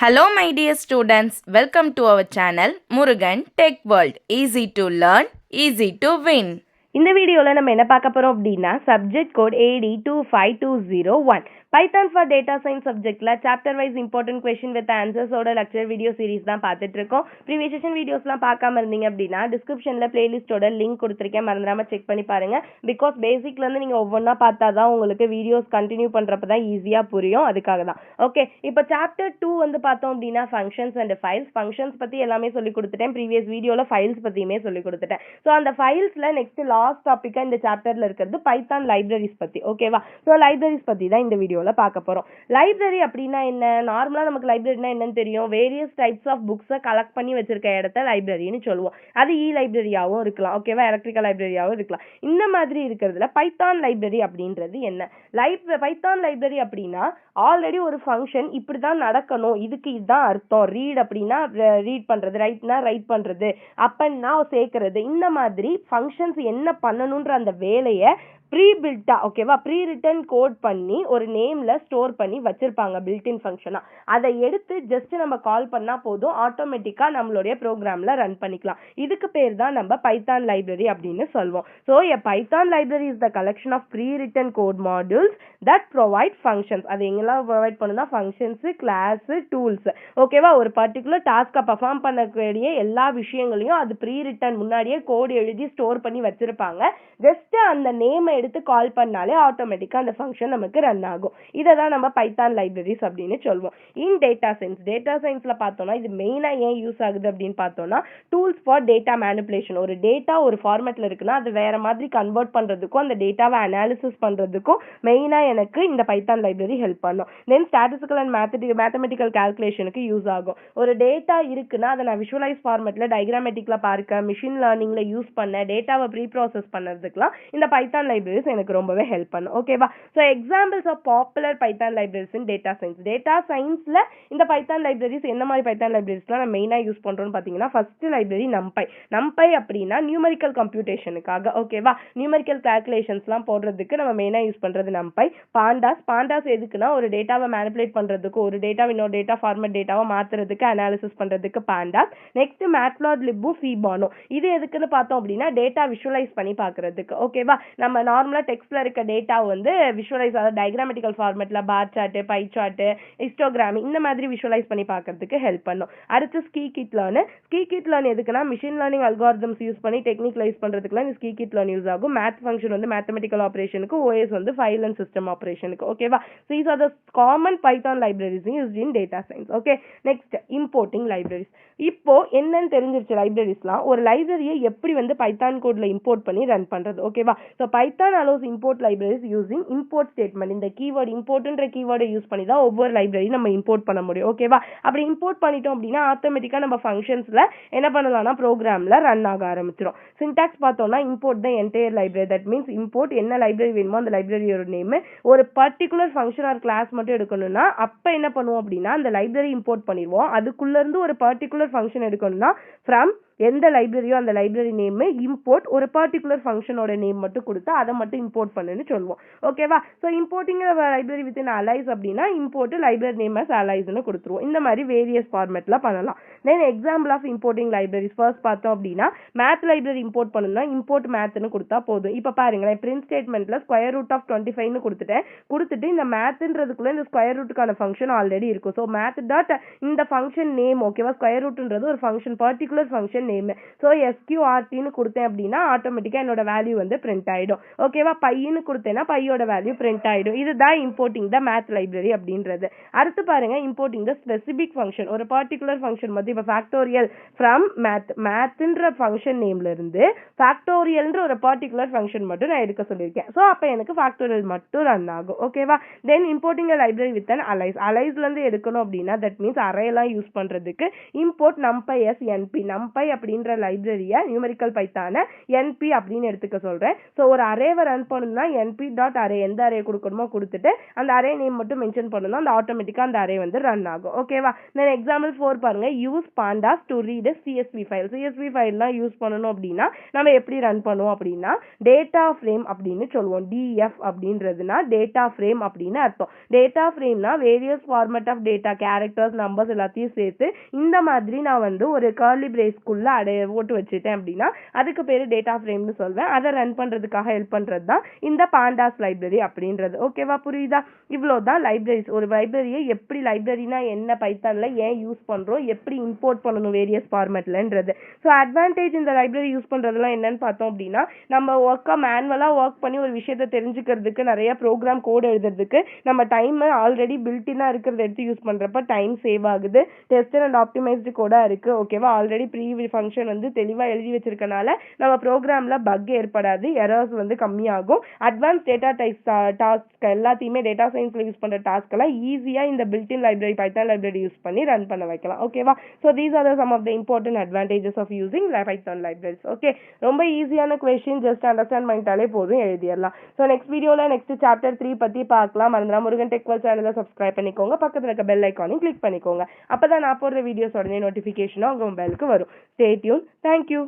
Hello my dear students, welcome to our channel Murugan Tech World. Easy to learn, easy to win. இந்த வீடியோவில் நம்ம என்ன பார்க்க போகிறோம் அப்படின்னா subject code AD25201 Python for data science சப்ஜெக்ட்ல chapter wise important question with ஆன்சர்ஸோட lecture video series தான் பார்த்துட்டு இருக்கோம். ப்ரீவியஸ் செஷன் வீடியோஸ்லாம் பார்க்காம இருந்தீங்க அப்படின்னா டிஸ்கிரிப்ஷனில் பிளேலிஸ்டோட லிங்க் கொடுத்துருக்கேன், மறந்துடாம செக் பண்ணி பாருங்க. பிகாஸ் பேசிக்லேருந்து நீங்கள் ஒவ்வொன்றா பார்த்தா தான் உங்களுக்கு வீடியோஸ் கண்டினியூ பண்ணுறப்ப தான் ஈஸியாக புரியும், அதுக்காக தான். ஓகே, இப்போ சாப்டர் 2 வந்து பார்த்தோம் அப்படின்னா ஃபங்க்ஷன்ஸ் அண்ட் ஃபைல்ஸ். ஃபங்க்ஷன்ஸ் பற்றி எல்லாமே சொல்லி கொடுத்துட்டேன், ப்ரீவியஸ் வீடியோவில் ஃபைல்ஸ் பற்றியுமே சொல்லி கொடுத்துட்டேன். ஸோ அந்த ஃபைல்ஸில் நெக்ஸ்ட் லாஸ்ட் டாப்பிக்காக இந்த சாப்டரில் இருக்கிறது பைத்தான் லைப்ரரிஸ் பற்றி. ஓகேவா? ஸோ லைப்ரரிஸ் பற்றி தான் இந்த வீடியோவில் பார்க்க போறோம். லைப்ரரி அப்படின்னா என்ன? நார்மலா நமக்கு லைப்ரரினா என்னன்னு தெரியும், வேரியஸ் டைப்ஸ் ஆஃப் புக்ஸை கலெக்ட் பண்ணி வச்சிருக்க இடத்த லைப்ரரின்னு சொல்லுவோம். அது லைப்ரரியாவும் இருக்கலாம், ஓகேவா, எலக்ட்ரிக்கல் லைப்ரரியாவும் இருக்கலாம். இந்த மாதிரி இருக்கிறதுல பைத்தான் லைப்ரரி அப்படின்றது என்ன? பைத்தான் லைப்ரரி அப்படின்னா ஆல்ரெடி ஒரு ஃபங்க்ஷன் இப்படி தான் நடக்கணும், இதுக்கு இதுதான் அர்த்தம். ரீட் அப்படின்னா ரீட் பண்றது, ரைட்னா ரைட் பண்றது, அப்பன்னா சேர்க்கறது, இந்த மாதிரி ஃபங்க்ஷன்ஸ் என்ன பண்ணணுன்ற அந்த வேலையை ப்ரீ-பில்ட்டா, ஓகேவா, ப்ரீ ரிட்டன் கோட் பண்ணி ஒரு நேம்ல ஸ்டோர் பண்ணி வச்சிருப்பாங்க பில்ட்-இன் ஃபங்க்ஷனா. அதை எடுத்து ஜஸ்ட் நம்ம கால் பண்ணா போதும், ஆட்டோமேட்டிக்கா நம்மளுடைய ப்ரோக்ராம்ல ரன் பண்ணிக்கலாம். இதுக்கு பேர் தான் நம்ம பைத்தான் லைப்ரரி அப்படின்னு சொல்வோம். So a Python library is the collection of pre written code modules that provide functions. அது எங்கெல்லாம் ப்ரொவைட் பண்ணுன்னா ஃபங்க்ஷன்ஸ், கிளாஸ், டூல்ஸ், ஓகேவா. ஒரு பர்டிகுலர் டாஸ்கை பர்ஃபார்ம் பண்ணக்கூடிய எல்லா விஷயங்களையும் அது ப்ரீ ரிட்டன் முன்னாடியே கோட் எழுதி ஸ்டோர் பண்ணி வச்சிருப்பாங்க. ஜஸ்ட் அந்த நேமை எடுத்து கால் பண்ணாலே ஆட்டோமேட்டிக்கா அந்த ஃபங்க்ஷன் நமக்கு ரன் ஆகும். இதை தான் நம்ம பைத்தான் லைப்ரரிஸ் அப்படின்னு சொல்லுவோம். இன் டேட்டா சயின்ஸ், டேட்டா சயின்ஸ்ல பார்த்தோம்னா இது மெயினா ஏன் யூஸ் ஆகுது அப்படின்னு பார்த்தோம்னா டூல்ஸ் ஃபார் டேட்டா மேனிபுலேஷன். ஒரு டேட்டா ஒரு ஃபார்மேட்ல இருக்குன்னா அது வேற மாதிரி கன்வெர்ட் பண்றதுக்கும் அந்த டேட்டாவை அனாலிசிஸ் பண்றதுக்கும் மெயினா எனக்கு இந்த பைத்தான் லைப்ரரி ஹெல்ப் பண்ணும். தென் ஸ்டாட்டிஸ்டிக்கல் அண்ட் மேத்தமெட்டிக்கல் கால்குலேஷனுக்கு யூஸ் ஆகும். ஒரு டேட்டா இருக்குன்னா அதை நான் விஷுவலைஸ் ஃபார்மேட்ல டயக்ராமேட்டிக்ல பார்க்க, மிஷின் லேர்னிங்ல யூஸ் பண்ண, டேட்டாவை ப்ரீ ப்ராசஸ் பண்ணதுக்குலாம் இந்த பைத்தான் லைப்ரரிஸ் எனக்கு ரொம்பவே ஹெல்ப் பண்ணும், ஓகேவா. So examples of popular Python libraries in data science. Data சயின்ஸ்ல இந்த பைத்தான் லைப்ரரிஸ் என்ன மாதிரி பைத்தான் லைப்ரரிஸ்லாம் நான் மெயினா யூஸ் பண்றோம்னு பார்த்தீங்கன்னா ஃபர்ஸ்ட் லைப்ரரி நம்பை. நம்பை அப்படின்னா நியூமரிக்கல் கம்ப்யூட்டேஷனுக்காக, ஓகேவா, நியூமரிக்கல் கால்குலேஷன்ஸ்லாம் போடுறதுக்கு நம்ம மெயினா யூஸ் பண்றது நம்பை. பாண்டாஸ் எதுக்குன்னா ஒரு டேட்டாவை மேனிபுலேட் பண்றதுக்கு, ஒரு டேட்டாவை இன்னொரு டேட்டா ஃபார்மேட் டேட்டாவை மாத்துறதுக்கு, அனாலிசிஸ் பண்றதுக்கு பாண்டாஸ். நெக்ஸ்ட் மேட்ப்ளாட்லிப்பும் சீபானும். இது எதுக்குன்னு பார்த்தோம் அப்படின்னா டேட்டா விஷுவலைஸ் பண்ணி பார்க்கறதுக்கு, ஓகேவா. நம்ம நார்மலா டெக்ஸ்ட்ல இருக்க டேட்டா வந்து விஷுவலைஸ், அதாவது டயக்ராமேட்டிக்கல் ஃபார்மேட்ல bar chart, pie chart, histogram இந்த மாதிரி விஷுவலைஸ் பண்ணி பார்க்கறதுக்கு ஹெல்ப் பண்ணும். அடுத்து ஸ்கீ-கிட் லேர்ன் எதுக்குன்னா மிஷின் லேர்னிங் அல்காரிதம்ஸ் யூஸ் பண்ணி டெக்னிக்கலைஸ் பண்றதுக்குலாம் இந்த ஸ்கீ-கிட் லேர்ன் யூஸ் ஆகும். மேத் ஃபங்க்ஷன் வந்து மேத்தமெட்டிக்கல் ஆபரேஷனுக்கு, OS வந்து ஃபைல் அண்ட் சிஸ்டம் ஆபரேஷனுக்கு, ஓகேவா. So these are the common Python libraries used in data science. Okay, next importing libraries. இப்போ என்னன்னு தெரிஞ்சிருச்சு லைப்ரரிஸ்லாம். ஒரு லைப்ரரியை எப்படி வந்து பைத்தான் கோட்ல இம்போர்ட் பண்ணி ரன் பண்றது, ஓகேவா. So Python allows import libraries using import statement. இந்த கீவேர்டு இம்போர்ட்ன்ற கீவேர்டை யூஸ் பண்ணி தான் ஒவ்வொரு லைப்ரரி நம்ம இம்போர்ட் பண்ண முடியும், ஓகேவா. அப்படி இம்போர்ட் பண்ணிட்டோம் அப்படின்னா ஆட்டோமேட்டிக்கா நம்ம ஃபங்க்ஷன்ஸ்ல என்ன பண்ணலாம்னா ப்ரோக்ராம்ல ரன் ஆக ஆரம்பிச்சிடும். சின்டாக்ஸ் பார்த்தோம்னா import the entire library. That means import என்ன லைப்ரரி வேணுமோ அந்த லைப்ரரியோட நேம். ஒரு பர்டிகுலர் ஃபங்க்ஷன் ஆர் கிளாஸ் மட்டும் எடுக்கணும்னா அப்ப என்ன பண்ணுவோம் அப்படின்னா அந்த லைப்ரரி இம்போர்ட் பண்ணிடுவோம். அதுக்குள்ள இருந்து ஒரு பர்டிகுலர் ஃபங்க்ஷன் எடுக்கணும்னா ஃப்ரம் எந்த லைப்ரரியோ அந்த லைப்ரரி நேம் இம்போர்ட் ஒரு பர்டிகுலர் ஃபங்க்ஷனோட நேம் மட்டும் கொடுத்து அதை மட்டும் இம்போர்ட் பண்ணுன்னு சொல்லுவோம், ஓகேவா. So importing library with in alias அப்படின்னா இம்போர்ட் லைப்ரரி நேம் அஸ் அலைஸ்னு கொடுத்துருவோம். இந்த மாதிரி வேரியஸ் ஃபார்மேட்ல பண்ணலாம். Then example of importing libraries first பார்த்தோம் அப்படின்னா மேத் லைப்ரரி இம்போர்ட் பண்ணணும்னா இம்போர்ட் மேத்னு கொடுத்தா போதும். இப்போ பாருங்களேன், பிரிண்ட் ஸ்டேட்மெண்ட்ல ஸ்கொயர் ரூட் ஆஃப் 25ன்னு கொடுத்துட்டு இந்த மேத்ன்றதுக்குள்ள இந்த ஸ்கொயர் ரூட்டுக்கான ஃபங்க்ஷன் ஆல்ரெடி இருக்கும். ஸோ மேத் டாட் இந்த ஃபங்க்ஷன் நேம், ஓகேவா, ஸ்கொயர் ரூட்ன்றது ஒரு function, particular function name. So SQRTன்னு கொடுத்தேன் அப்படின்னா ஆட்டோமேட்டிக்கா என்னோட வேல்யூ வந்து பிரிண்ட் ஆயிடும், ஓகேவா. பையன்னு கொடுத்தேன்னா பையோட வேல்யூ பிரிண்ட் ஆயிடும். இதுதான் இம்போர்ட்டிங் த மேத் லைப்ரரி அப்படின்றது. அடுத்து பாருங்க, இம்போர்ட்டிங் த ஸ்பெசிபிக் ஃபங்க்ஷன். ஒரு பர்டிகுலர் ஃபங்க்ஷன் வந்து இப்போ ஃபேக்டோரியல் ஃப்ரம் மேத்ன்ற ஃபங்க்ஷன் நேம்ல இருந்து ஃபேக்டோரியல்ன்ற ஒரு பர்டிகுலர் ஃபங்க்ஷன் மட்டும் நான் எடுக்க சொல்லியிருக்கேன். ஸோ அப்போ எனக்கு ஃபேக்டோரியல் மட்டும் ரன் ஆகும், ஓகேவா. தென் இம்போர்ட்டிங் லைப்ரரி வித் அன் அலைஸ்ல இருந்து எடுக்கணும் அப்படின்னா தட் மீன்ஸ் அரையெல்லாம் யூஸ் பண்றதுக்கு import numpy as np. numpy அப்படின்ற லைப்ரரியை நியூமெரிக்கல் பைத்தானை என்பி அப்படின்னு எடுத்துக்க சொல்கிறேன். ஸோ ஒரு அரேவை ரன் பண்ணணும்னா என்பி டாட் அரே எந்த அரே கொடுக்கணுமோ கொடுத்துட்டு அந்த அரே நேம் மட்டும் மென்ஷன் பண்ணணும். அந்த ஆட்டோமேட்டிக்காக அந்த அரே வந்து ரன் ஆகும். ஓகேவா? தென் எக்ஸாம்பிள் 4 பாருங்க. Use pandas to read CSV file. CSV ஃபைல்லாம் யூஸ் பண்ணணும் அப்படின்னா நம்ம எப்படி ரன் பண்ணுவோம் அப்படின்னா டேட்டா ஃப்ரேம் அப்படின்னு சொல்லுவோம். டிஎஃப் அப்படின்றதுனா டேட்டா ஃப்ரேம் அப்படின்னு அர்த்தம். டேட்டா ஃப்ரேம்னா various format of data, characters, numbers எல்லாத்தையும் சேர்த்து இந்த மாதிரி நான் வந்து ஒரு கர்லி பிரேஸ்க்குள்ள போட்டு வச்சுட்டேன் அப்படின்னா அதுக்கு பேர் டேட்டா ஃப்ரேம்னு சொல்வேன். அதை ரன் பண்ணுறதுக்காக ஹெல்ப் பண்ணுறது தான் இந்த பாண்டாஸ் லைப்ரரி அப்படின்றது. ஓகேவா? புரியுதா? இவ்வளோதான் லைப்ரரிஸ். ஒரு லைப்ரரியை எப்படி, லைப்ரரினா என்ன, பைத்தானில் ஏன் யூஸ் பண்ணுறோம், எப்படி இம்போர்ட் பண்ணணும் வேரியஸ் ஃபார்மேட்லன்றது. ஸோ அட்வான்டேஜ் இந்த லைப்ரரி யூஸ் பண்ணுறதுலாம் என்னன்னு பார்த்தோம் அப்படின்னா நம்ம மேனுவலாக ஒர்க் பண்ணி ஒரு விஷயத்தை தெரிஞ்சுக்கிறதுக்கு, நிறைய ப்ரோக்ராம் கோட் எழுதுறதுக்கு நம்ம டைம் ஆல்ரெடி பில்டினாக இருக்கிறத எடுத்து யூஸ் பண்ணுறப்ப டைம் சேவ் ஆகுது. டெஸ்டட் அண்ட் ஆப்டிமைஸ்டு கோடாக இருக்குது. ஓகேவா? ஆல்ரெடி ப்ரீ ஃபங்க்ஷன் வந்து தெளிவாக எழுதி வச்சிருக்கனால நம்ம ப்ரோக்ராமில் பக் ஏற்படாது, எரர்ஸ் வந்து கம்மியாகும். அட்வான்ஸ் டேட்டா டாஸ்க் எல்லாத்தையுமே டேட்டா சயின்ஸில் யூஸ் பண்ணுற டாஸ்க்கெல்லாம் ஈஸியாக இந்த built in library, Python library use பண்ணி ரன் பண்ண வைக்கலாம். ஓகேவா? So these are some of the important advantages of using Python libraries. Okay, ரொம்ப ஈஸியான கொஸ்டின், ஜஸ்ட் அண்டர்ஸ்டாண்ட் பண்ணிட்டாலே போதும், எழுதிடலாம். ஸோ நெக்ஸ்ட் வீடியோவில் நெக்ஸ்ட் சாப்டர் 3 பற்றி பார்க்கலாம். மறந்துடா முருகன் டெக் வேர்ல்ட் சேனலை சப்ஸ்கிரைப் பண்ணிக்கோங்க. பக்கத்தில் இருக்க பெல் ஐக்கானையும் கிளிக் பண்ணிக்கோங்க. அப்போ தான் நான் போடுற வீடியோஸ் உடனே நோட்டிஃபிகேஷனாக உங்கள் மொபைலுக்கு வரும். Stay tune. தேங்க்யூ.